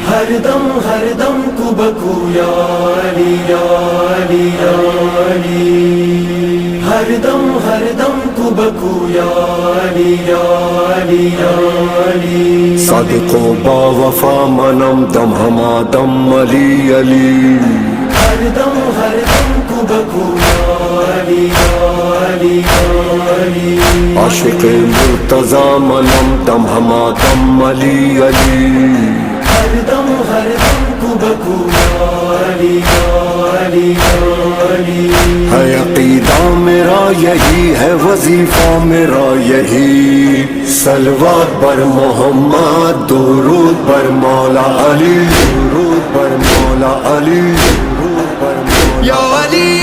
ہر دم کبکو یا علی یا علی یا علی، ہر دم کبکو یا علی یا علی یا علی، صادق و با وفا منم دم ہما دم علی علی، ہر دم کبکو یا علی یا علی یا علی، عاشق مرتضی منم دم ہما دم علی علی، ہر دم کبکو یا علی یا علی یا علی، ہے عقیدہ میرا یہی ہے وظیفہ میرا یہی، صلوات بر محمد درود بر مولا علی، درود بر مولا علی، درود بر مولا علی۔